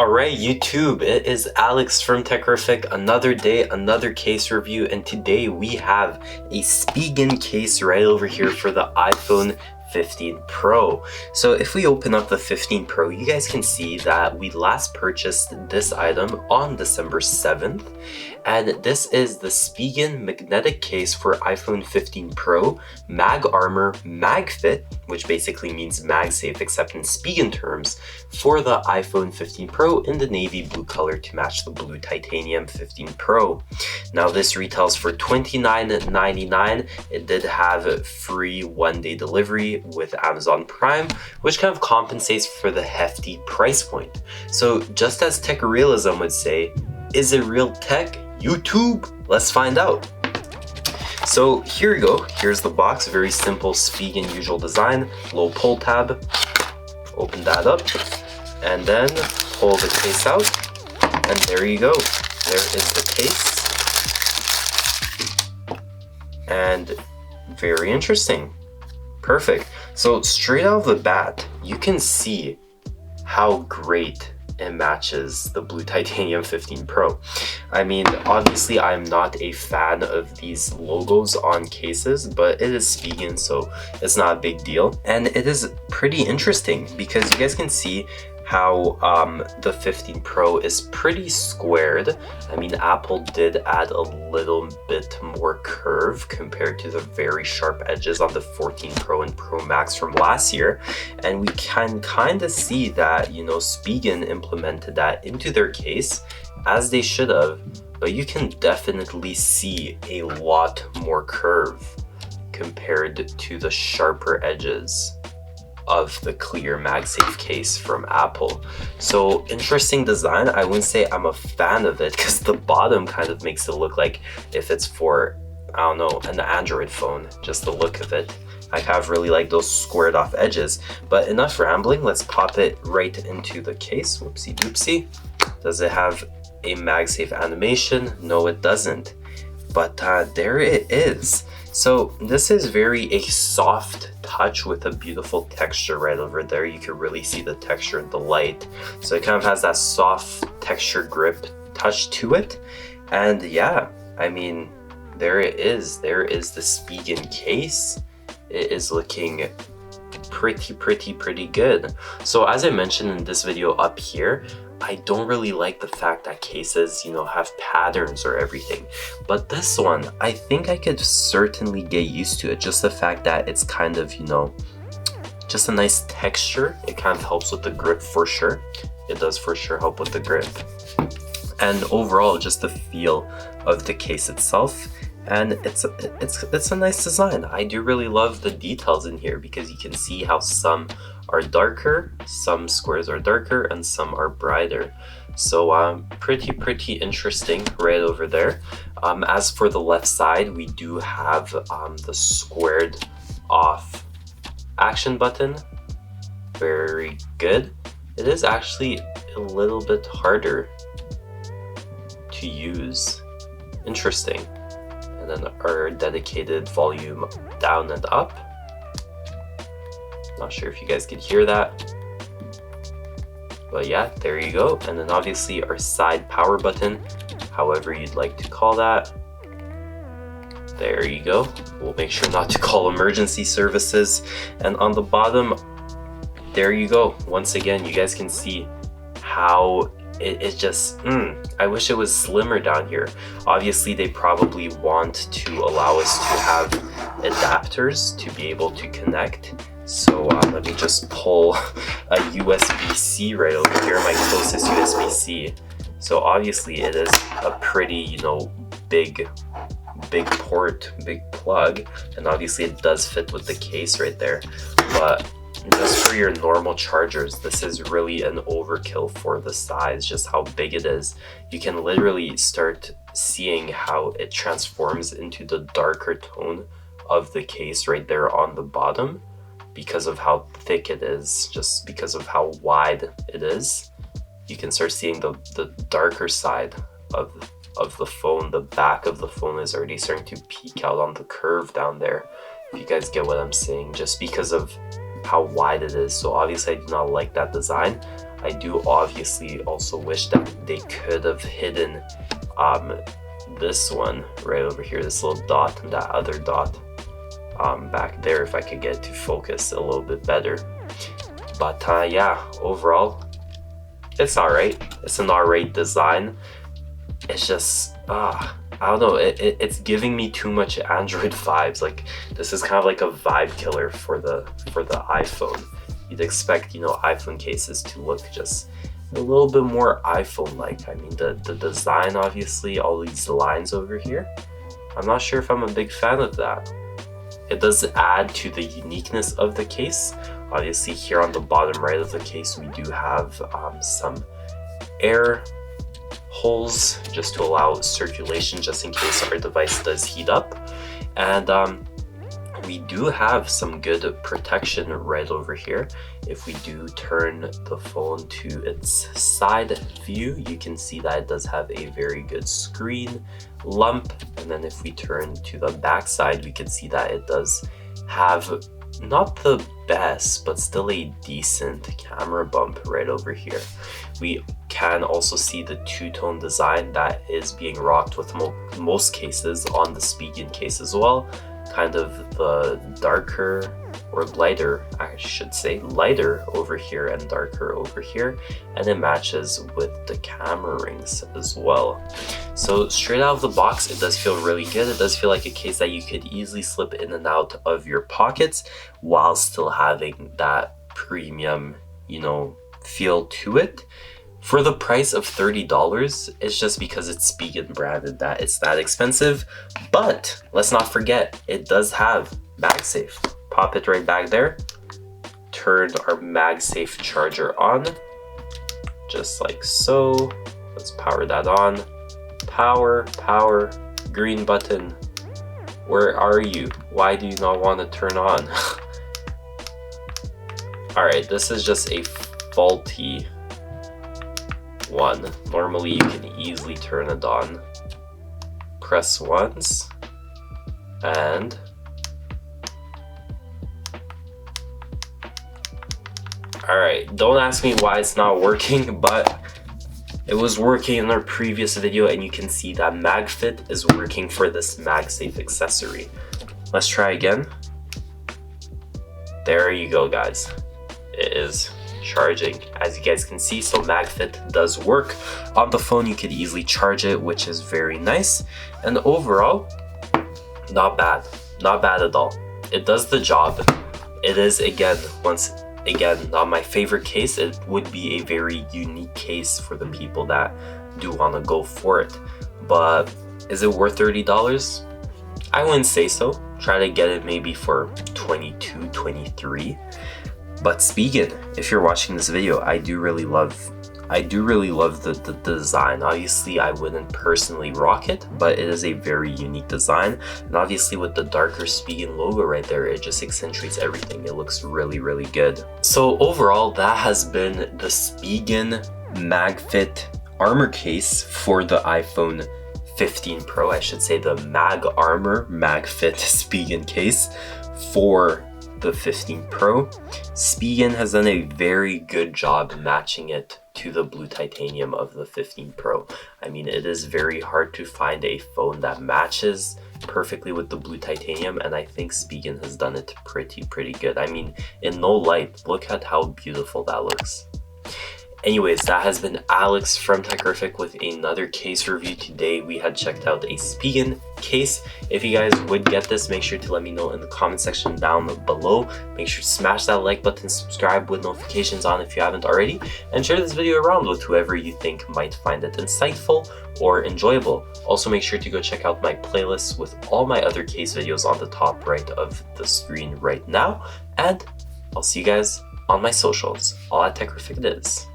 Alright YouTube, it is Alex from 𝗙𝗰𝗲, another day, another case review, and today we have a Spigen case right over here for the iPhone 15 Pro. So if we open up the 15 Pro, you guys can see that we last purchased this item on December 7th, and this is the Spigen magnetic case for iPhone 15 Pro, Mag Armor MagFit, which basically means MagSafe except in Spigen terms, for the iPhone 15 Pro in the navy blue color to match the blue titanium 15 Pro. Now this retails for $29.99. It did have free one-day delivery with Amazon Prime, which kind of compensates for the hefty price point. So just as 𝗙𝗰𝗲𝗯 would say, is it real tech? YouTube? Let's find out. So here we go. Here's the box. Very simple Spigen usual design. Low pull tab. Open that up. And then pull the case out. And there you go. There is the case. And very interesting. Perfect. So straight out of the bat, you can see how great it matches the blue titanium 15 Pro. I mean, obviously I'm not a fan of these logos on cases, but it is Spigen, so it's not a big deal. And it is pretty interesting because you guys can see how the 15 Pro is pretty squared. I mean, Apple did add a little bit more curve compared to the very sharp edges on the 14 Pro and Pro Max from last year. And we can kind of see that, you know, Spigen implemented that into their case, as they should have, but you can definitely see a lot more curve compared to the sharper edges of the clear MagSafe case from Apple. So interesting design. I wouldn't say I'm a fan of it because the bottom kind of makes it look like if it's for, I don't know, an Android phone, just the look of it. I kind of really like those squared off edges. But enough rambling, let's pop it right into the case. Whoopsie doopsie. Does it have a MagSafe animation? No, it doesn't. But there it is. So this is very a soft touch with a beautiful texture right over there. You can really see the texture in the light. So it kind of has that soft texture grip touch to it. And yeah, I mean, there it is. There is the Spigen case. It is looking pretty good. So as I mentioned in this video up here, I don't really like the fact that cases, you know, have patterns or everything. But this one, I think I could certainly get used to it. Just the fact that it's kind of, you know, just a nice texture. It kind of helps with the grip for sure. It does for sure help with the grip. And overall, just the feel of the case itself. And it's a nice design. I do really love the details in here because you can see how some are darker, some squares are darker, and some are brighter. So pretty interesting right over there. As for the left side, we do have the squared off action button. Very good. It is actually a little bit harder to use. Interesting. And then our dedicated volume down and up. Not sure if you guys could hear that. But yeah, there you go. And then obviously our side power button, however you'd like to call that. There you go. We'll make sure not to call emergency services. And on the bottom, there you go. Once again, you guys can see how it just, I wish it was slimmer down here. Obviously, they probably want to allow us to have adapters to be able to connect. So let me just pull a USB-C right over here, my closest USB-C. So obviously it is a pretty, you know, big port, big plug. And obviously it does fit with the case right there. But just for your normal chargers, this is really an overkill for the size, just how big it is. You can literally start seeing how it transforms into the darker tone of the case right there on the bottom because of how thick it is, just because of how wide it is. You can start seeing the darker side of the phone. The back of the phone is already starting to peek out on the curve down there, if you guys get what I'm saying, just because of how wide it is. So obviously I do not like that design. I do obviously also wish that they could have hidden this one right over here, this little dot, and that other dot back there, if I could get it to focus a little bit better. But yeah, overall, it's alright. It's an alright design. It's just, I don't know, it's giving me too much Android vibes. Like, this is kind of like a vibe killer for the iPhone. You'd expect, you know, iPhone cases to look just a little bit more iPhone-like. I mean, the design, obviously, all these lines over here, I'm not sure if I'm a big fan of that. It does add to the uniqueness of the case. Obviously, here on the bottom right of the case, we do have some air holes just to allow circulation, just in case our device does heat up. And we do have some good protection right over here. If we do turn the phone to its side view, you can see that it does have a very good screen lump. And then if we turn to the back side, we can see that it does have not the best, but still a decent camera bump right over here. We can also see the two-tone design that is being rocked with most cases on the Spigen case as well. Kind of the darker, or lighter, I should say, lighter over here and darker over here, and it matches with the camera rings as well. So straight out of the box, it does feel really good. It does feel like a case that you could easily slip in and out of your pockets while still having that premium, you know, feel to it. For the price of $30, it's just because it's Spigen branded that it's that expensive. But let's not forget, it does have MagSafe. Pop it right back there. Turn our MagSafe charger on, just like so. Let's power that on. Power, power, green button. Where are you? Why do you not want to turn on? Alright, this is just a faulty one. Normally you can easily turn it on. Press once, and alright, don't ask me why it's not working, but it was working in our previous video, and you can see that MagFit is working for this MagSafe accessory. Let's try again. There you go, guys. It is charging, as you guys can see. So MagFit does work on the phone. You could easily charge it, which is very nice. And overall, not bad at all. It does the job. It is, again, once again, not my favorite case. It would be a very unique case for the people that do want to go for it. But is it worth $30? I wouldn't say so. Try to get it maybe for $22, $23. But Spigen, if you're watching this video, I do really love the design. Obviously, I wouldn't personally rock it, but it is a very unique design. And obviously with the darker Spigen logo right there, it just accentuates everything. It looks really, really good. So overall, that has been the Spigen MagFit Armor Case for the iPhone 15 Pro. I should say the Mag Armor MagFit Spigen case for the 15 Pro. Spigen has done a very good job matching it to the blue titanium of the 15 Pro. I mean, it is very hard to find a phone that matches perfectly with the blue titanium, and I think Spigen has done it pretty good. I mean, in no light, look at how beautiful that looks. Anyways, that has been Alex from 𝗙𝗰𝗲 with another case review. Today we had checked out a Spigen case. If you guys would get this, make sure to let me know in the comment section down below. Make sure to smash that like button, subscribe with notifications on if you haven't already, and share this video around with whoever you think might find it insightful or enjoyable. Also, make sure to go check out my playlist with all my other case videos on the top right of the screen right now, and I'll see you guys on my socials, all at 𝗙𝗰𝗲it is.